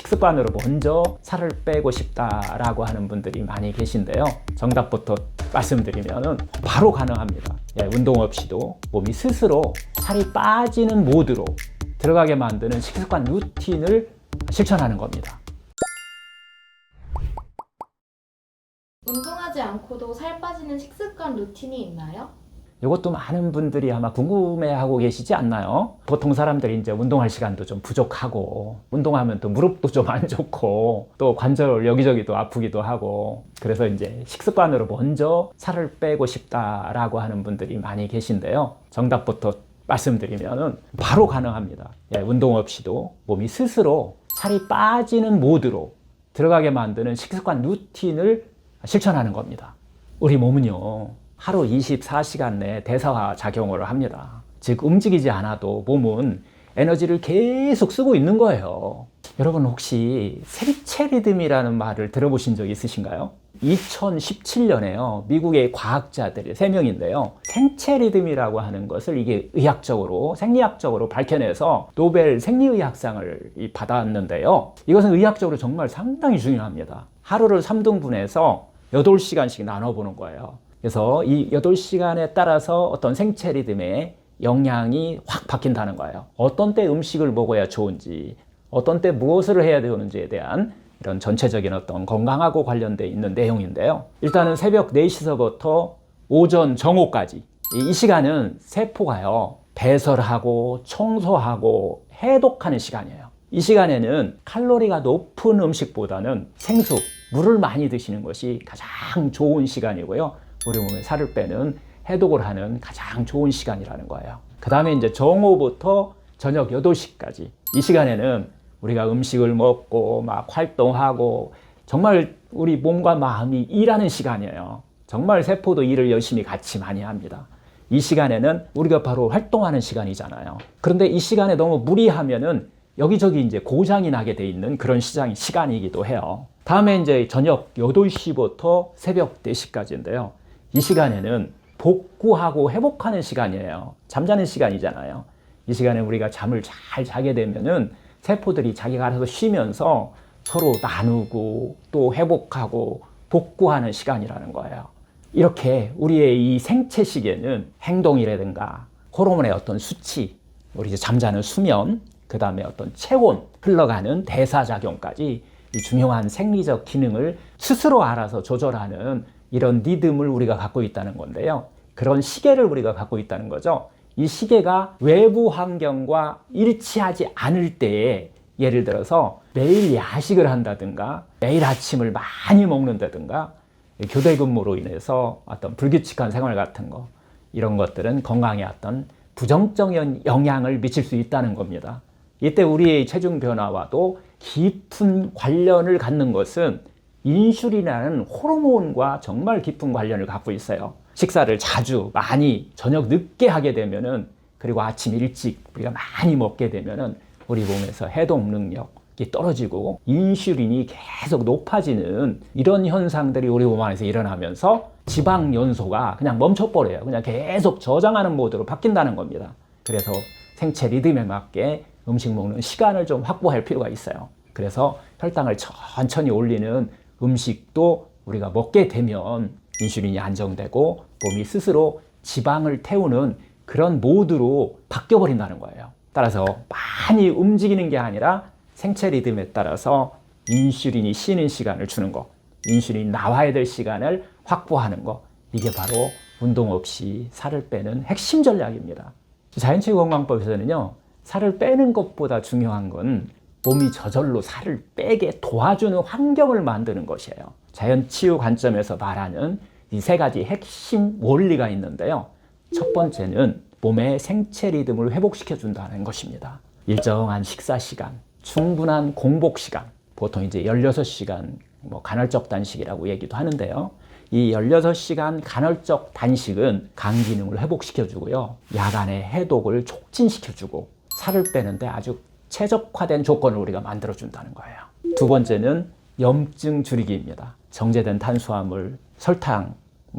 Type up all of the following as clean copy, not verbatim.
식습관으로 먼저 살을 빼고 싶다라고 하는 분들이 많이 계신데요. 정답부터 말씀드리면 바로 가능합니다. 운동 없이도 몸이 스스로 살이 빠지는 모드로 들어가게 만드는 식습관 루틴을 실천하는 겁니다. 운동하지 않고도 살 빠지는 식습관 루틴이 있나요? 이것도 많은 분들이 아마 궁금해하고 계시지 않나요? 보통 사람들이 이제 운동할 시간도 좀 부족하고, 운동하면 또 무릎도 좀 안 좋고, 또 관절 여기저기 또 아프기도 하고, 그래서 이제 식습관으로 먼저 살을 빼고 싶다라고 하는 분들이 많이 계신데요. 정답부터 말씀드리면 바로 가능합니다. 운동 없이도 몸이 스스로 살이 빠지는 모드로 들어가게 만드는 식습관 루틴을 실천하는 겁니다. 우리 몸은요, 하루 24시간 내에 대사화 작용을 합니다. 즉 움직이지 않아도 몸은 에너지를 계속 쓰고 있는 거예요. 여러분 혹시 생체 리듬이라는 말을 들어보신 적 있으신가요? 2017년에요. 미국의 과학자들이 3명인데요. 생체 리듬이라고 하는 것을 이게 의학적으로, 생리학적으로 밝혀내서 노벨 생리의학상을 받았는데요. 이것은 의학적으로 정말 상당히 중요합니다. 하루를 3등분해서 8시간씩 나눠보는 거예요. 그래서 이 8시간에 따라서 어떤 생체 리듬의 영향이 확 바뀐다는 거예요. 어떤 때 음식을 먹어야 좋은지, 어떤 때 무엇을 해야 되는지에 대한 이런 전체적인 어떤 건강하고 관련되어 있는 내용인데요. 일단은 새벽 4시서부터 오전 정오까지 이 시간은 세포가요, 배설하고 청소하고 해독하는 시간이에요. 이 시간에는 칼로리가 높은 음식보다는 생수, 물을 많이 드시는 것이 가장 좋은 시간이고요. 우리 몸에 살을 빼는 해독을 하는 가장 좋은 시간이라는 거예요. 그 다음에 이제 정오부터 저녁 8시까지 이 시간에는 우리가 음식을 먹고 막 활동하고 정말 우리 몸과 마음이 일하는 시간이에요. 정말 세포도 일을 열심히 같이 많이 합니다. 이 시간에는 우리가 바로 활동하는 시간이잖아요. 그런데 이 시간에 너무 무리하면은 여기저기 이제 고장이 나게 돼 있는 그런 시간이기도 해요. 다음에 이제 저녁 8시부터 새벽 4시까지인데요. 이 시간에는 복구하고 회복하는 시간이에요. 잠자는 시간이잖아요. 이 시간에 우리가 잠을 잘 자게 되면은 세포들이 자기가 알아서 쉬면서 서로 나누고 또 회복하고 복구하는 시간이라는 거예요. 이렇게 우리의 이 생체 시계는 행동이라든가 호르몬의 어떤 수치, 우리 이제 잠자는 수면, 그 다음에 어떤 체온, 흘러가는 대사작용까지 이 중요한 생리적 기능을 스스로 알아서 조절하는 이런 리듬을 우리가 갖고 있다는 건데요. 그런 시계를 우리가 갖고 있다는 거죠. 이 시계가 외부 환경과 일치하지 않을 때에 예를 들어서 매일 야식을 한다든가 매일 아침을 많이 먹는다든가 교대 근무로 인해서 어떤 불규칙한 생활 같은 거, 이런 것들은 건강에 어떤 부정적인 영향을 미칠 수 있다는 겁니다. 이때 우리의 체중 변화와도 깊은 관련을 갖는 것은 인슐린이라는 호르몬과 정말 깊은 관련을 갖고 있어요. 식사를 자주 많이 저녁 늦게 하게 되면은, 그리고 아침 일찍 우리가 많이 먹게 되면은 우리 몸에서 해독 능력이 떨어지고 인슐린이 계속 높아지는 이런 현상들이 우리 몸 안에서 일어나면서 지방 연소가 그냥 멈춰버려요. 그냥 계속 저장하는 모드로 바뀐다는 겁니다. 그래서 생체 리듬에 맞게 음식 먹는 시간을 좀 확보할 필요가 있어요. 그래서 혈당을 천천히 올리는 음식도 우리가 먹게 되면 인슐린이 안정되고 몸이 스스로 지방을 태우는 그런 모드로 바뀌어버린다는 거예요. 따라서 많이 움직이는 게 아니라 생체 리듬에 따라서 인슐린이 쉬는 시간을 주는 거, 인슐린이 나와야 될 시간을 확보하는 거, 이게 바로 운동 없이 살을 빼는 핵심 전략입니다. 자연치유건강법에서는요, 살을 빼는 것보다 중요한 건 몸이 저절로 살을 빼게 도와주는 환경을 만드는 것이에요. 자연치유 관점에서 말하는 이 3가지 핵심 원리가 있는데요. 첫 번째는 몸의 생체 리듬을 회복시켜 준다는 것입니다. 일정한 식사 시간, 충분한 공복 시간, 보통 이제 16시간 간헐적 단식이라고 얘기도 하는데요. 이 16시간 간헐적 단식은 간 기능을 회복시켜 주고요. 야간에 해독을 촉진시켜 주고 살을 빼는데 아주 최적화된 조건을 우리가 만들어 준다는 거예요. 두 번째는 염증 줄이기입니다. 정제된 탄수화물, 설탕,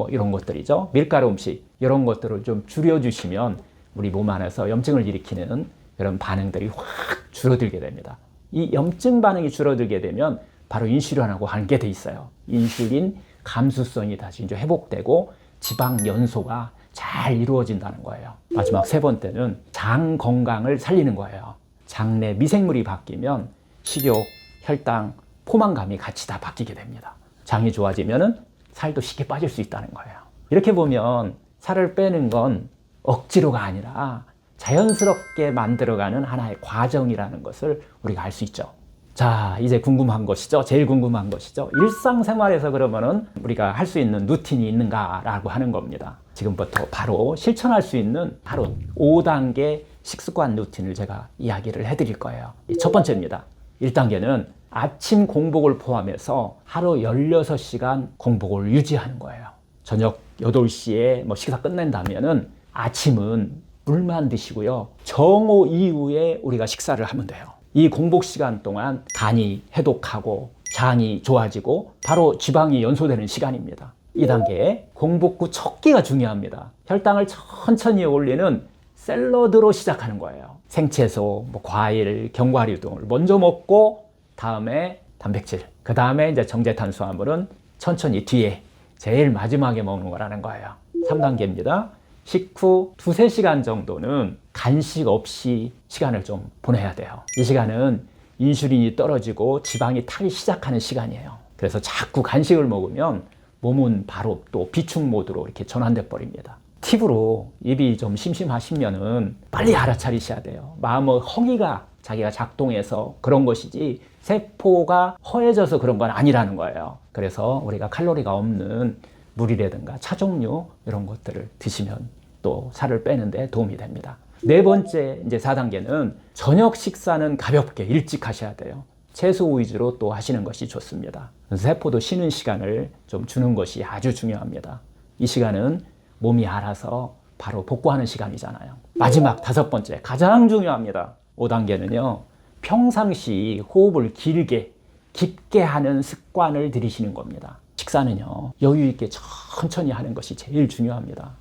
이런 것들이죠. 밀가루 음식, 이런 것들을 좀 줄여주시면 우리 몸 안에서 염증을 일으키는 그런 반응들이 확 줄어들게 됩니다. 이 염증 반응이 줄어들게 되면 바로 인슐린하고 관계돼 있어요. 인슐린 감수성이 다시 이제 회복되고 지방 연소가 잘 이루어진다는 거예요. 마지막 세 번째는 장 건강을 살리는 거예요. 장내 미생물이 바뀌면 식욕, 혈당, 포만감이 같이 다 바뀌게 됩니다. 장이 좋아지면은 살도 쉽게 빠질 수 있다는 거예요. 이렇게 보면 살을 빼는 건 억지로가 아니라 자연스럽게 만들어가는 하나의 과정이라는 것을 우리가 알 수 있죠. 자, 이제 궁금한 것이죠. 제일 궁금한 것이죠. 일상생활에서 그러면은 우리가 할 수 있는 루틴이 있는가라고 하는 겁니다. 지금부터 바로 실천할 수 있는 바로 5단계 식습관 루틴을 제가 이야기를 해드릴 거예요. 첫 번째입니다. 1단계는 아침 공복을 포함해서 하루 16시간 공복을 유지하는 거예요. 저녁 8시에 뭐 식사 끝낸다면은 아침은 물만 드시고요. 정오 이후에 우리가 식사를 하면 돼요. 이 공복 시간 동안 간이 해독하고 장이 좋아지고 바로 지방이 연소되는 시간입니다. 2단계 공복 후 첫 끼가 중요합니다. 혈당을 천천히 올리는 샐러드로 시작하는 거예요. 생채소, 뭐 과일, 견과류 등을 먼저 먹고 다음에 단백질, 그 다음에 이제 정제 탄수화물은 천천히 뒤에 제일 마지막에 먹는 거라는 거예요. 3단계입니다. 식후 2-3시간 정도는 간식 없이 시간을 좀 보내야 돼요. 이 시간은 인슐린이 떨어지고 지방이 타기 시작하는 시간이에요. 그래서 자꾸 간식을 먹으면 몸은 바로 또 비축 모드로 이렇게 전환돼 버립니다. 팁으로 입이 좀 심심하시면은 빨리 알아차리셔야 돼요. 마음의 허기가 자기가 작동해서 그런 것이지 세포가 허해져서 그런 건 아니라는 거예요. 그래서 우리가 칼로리가 없는 물이라든가 차 종류 이런 것들을 드시면 또 살을 빼는데 도움이 됩니다. 네 번째 이제 4단계는 저녁 식사는 가볍게 일찍 하셔야 돼요. 채소 위주로 또 하시는 것이 좋습니다. 세포도 쉬는 시간을 좀 주는 것이 아주 중요합니다. 이 시간은 몸이 알아서 바로 복구하는 시간이잖아요. 마지막 5번째 가장 중요합니다. 5단계는요. 평상시 호흡을 길게 깊게 하는 습관을 들이시는 겁니다. 식사는요. 여유 있게 천천히 하는 것이 제일 중요합니다.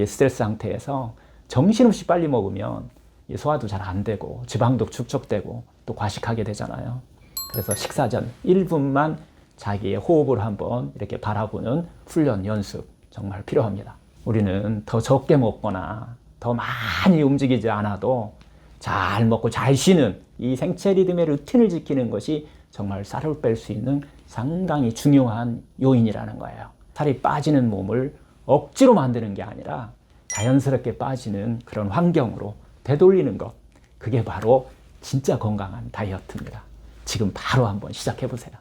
스트레스 상태에서 정신없이 빨리 먹으면 소화도 잘 안 되고 지방도 축적되고 또 과식하게 되잖아요. 그래서 식사 전 1분만 자기의 호흡을 한번 이렇게 바라보는 훈련 연습 정말 필요합니다. 우리는 더 적게 먹거나 더 많이 움직이지 않아도 잘 먹고 잘 쉬는 이 생체 리듬의 루틴을 지키는 것이 정말 살을 뺄 수 있는 상당히 중요한 요인이라는 거예요. 살이 빠지는 몸을 억지로 만드는 게 아니라 자연스럽게 빠지는 그런 환경으로 되돌리는 것, 그게 바로 진짜 건강한 다이어트입니다. 지금 바로 한번 시작해 보세요.